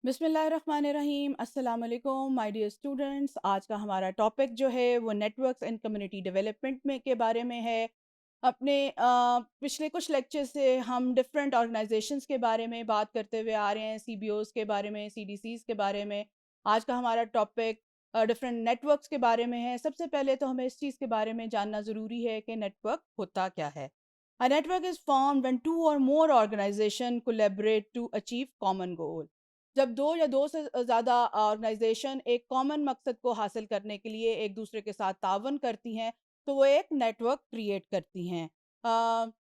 बिस्मिल्लाहिर्रहमानिर्रहीम। अस्सलाम वालेकुम माय डियर स्टूडेंट्स। आज का हमारा टॉपिक जो है वो नेटवर्क्स एंड कम्युनिटी डेवलपमेंट में के बारे में है। अपने पिछले कुछ लेक्चर से हम डिफरेंट ऑर्गेनाइजेशंस के बारे में बात करते हुए आ रहे हैं, सीबीओज़ के बारे में, सीडीसीज़ के बारे में। आज का हमारा टॉपिक डिफरेंट नेटवर्क्स के बारे में है। सबसे पहले तो हमें इस चीज़ के बारे में जानना ज़रूरी है कि नेटवर्क होता क्या है। A network is formed when two or more organisations collaborate to achieve common goal. जब दो या दो से ज़्यादा ऑर्गेनाइजेशन एक कॉमन मकसद को हासिल करने के लिए एक दूसरे के साथ तावन करती हैं, तो वो एक नेटवर्क क्रिएट करती हैं।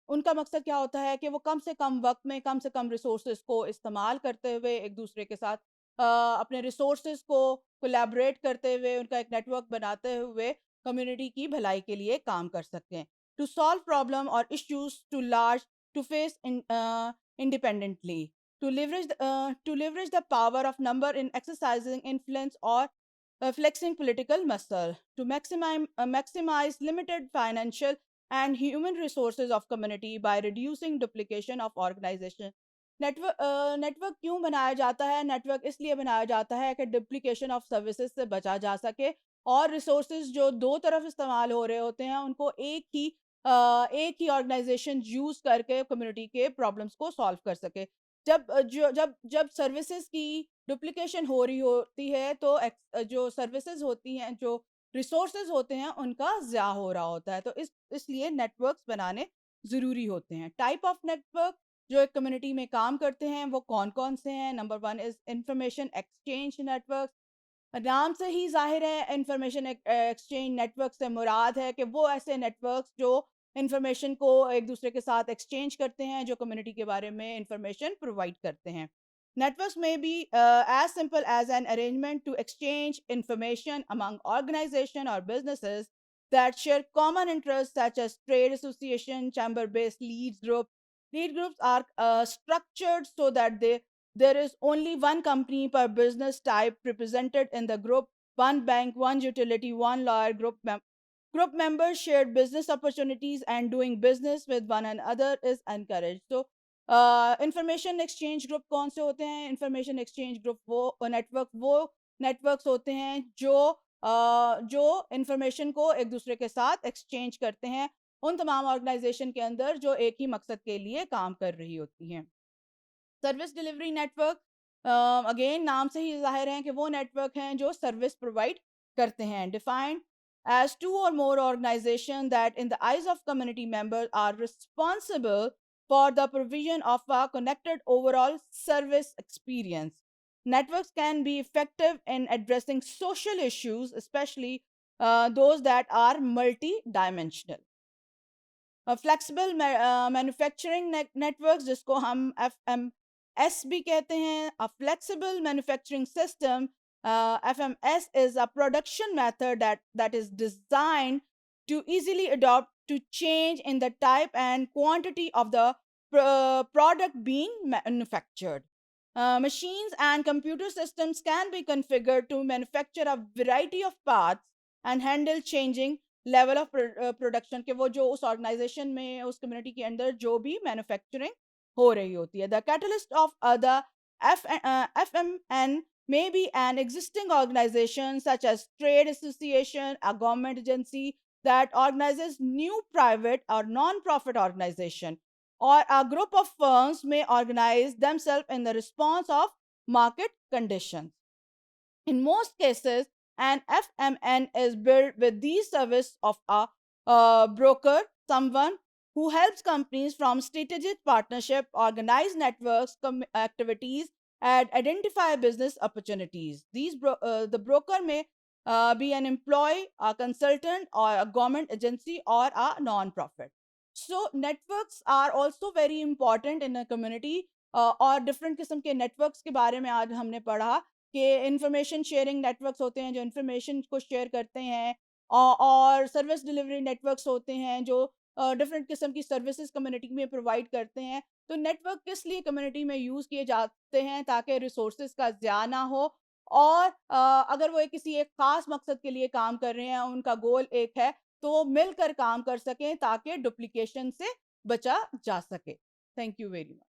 उनका मकसद क्या होता है कि वो कम से कम वक्त में कम से कम रिसोर्सेज को इस्तेमाल करते हुए एक दूसरे के साथ अपने रिसोर्सेज को कोलैबोरेट करते हुए उनका एक नेटवर्क बनाते हुए कम्युनिटी की भलाई के लिए काम कर सकते हैं। टू सॉल्व प्रॉब्लम और issues too large to face independently, to leverage the power of number in exercising influence or flexing political muscle, to maximize limited financial and human resources of community by reducing duplication of organization. Network क्यों बनाया जाता है? Network इसलिए बनाया जाता है कि duplication of services से बचा जा सके और रिसोर्सेज जो दो तरफ इस्तेमाल हो रहे होते हैं उनको एक ही ऑर्गेनाइजेशन यूज करके कम्युनिटी के प्रॉब्लम्स को सॉल्व कर सके। जब सर्विसेज की डुप्लीकेशन हो रही होती है तो जो सर्विसेज होती हैं, जो रिसोर्सेज होते हैं, उनका ज़्या हो रहा होता है। तो इसलिए नेटवर्क्स बनाने ज़रूरी होते हैं। टाइप ऑफ नेटवर्क जो एक कम्युनिटी में काम करते हैं वो कौन कौन से हैं? Number one is information exchange network. नाम से ही ज़ाहिर है, इंफॉर्मेशन एक्सचेंज नेटवर्क से मुराद है कि वो ऐसे नेटवर्क्स जो इंफॉर्मेशन को एक दूसरे के साथ एक्सचेंज करते हैं, जो कम्युनिटी के बारे में इंफॉर्मेशन प्रोवाइड करते हैं। नेटवर्क्स में be as simple as an arrangement to exchange information among organisation और businesses that share common interests such as trade association, chamber-based leads group. Lead groups are structured so that there is only one company per business type represented in the group, one bank, one utility, one lawyer. Group members share business opportunities and doing business with one another is encouraged. So, information exchange group कौन से होते हैं? Information exchange group वो networks होते हैं जो information को एक दूसरे के साथ एक्सचेंज करते हैं उन तमाम ऑर्गेनाइजेशन के अंदर जो एक ही मकसद के लिए काम कर रही होती हैं। सर्विस डिलीवरी नेटवर्क, अगेन नाम से ही जाहिर है कि वो नेटवर्क हैं जो सर्विस प्रोवाइड करते हैं। Defined as two or more organizations that in the eyes of community members are responsible for the provision of a connected overall service experience. Networks can be effective in addressing social issues, especially those that are multi-dimensional. Flexible manufacturing networks, जिसको हम FMS भी कहते हैं। A flexible manufacturing system, FMS is a production method that is designed to easily adopt to change in the type and quantity of the product being manufactured. Machines and computer systems can be configured to manufacture a variety of parts and handle changing level of production के वो जो उस organisation में उस community के अंदर जो भी मैन्युफैक्चरिंग हो रही होती है। The catalyst of the FMN may be an existing organization such as trade association, a government agency that organizes new private or non-profit organization, or a group of firms may organize themselves in the response of market conditions. In most cases, an FMN is built with the service of a broker, someone who helps companies from strategic partnership, organize networks, activities, and identify business opportunities. The broker may be an employee, a consultant, or a government agency, or a non-profit. So networks are also very important in a community. और different किस्म के networks के बारे में आज हमने पढ़ा कि इंफॉर्मेशन शेयरिंग नेटवर्क्स होते हैं जो इंफॉर्मेशन को शेयर करते हैं, और सर्विस डिलीवरी नेटवर्क्स होते हैं जो डिफरेंट किस्म की सर्विसेज कम्युनिटी में प्रोवाइड करते हैं। तो नेटवर्क किस लिए कम्युनिटी में यूज़ किए जाते हैं? ताकि रिसोर्सेज का ज़्या ना हो, और अगर वो किसी एक ख़ास मकसद के लिए काम कर रहे हैं, उनका गोल एक है, तो वो मिलकर काम कर सकें ताकि डुप्लीकेशन से बचा जा सके। Thank you very much.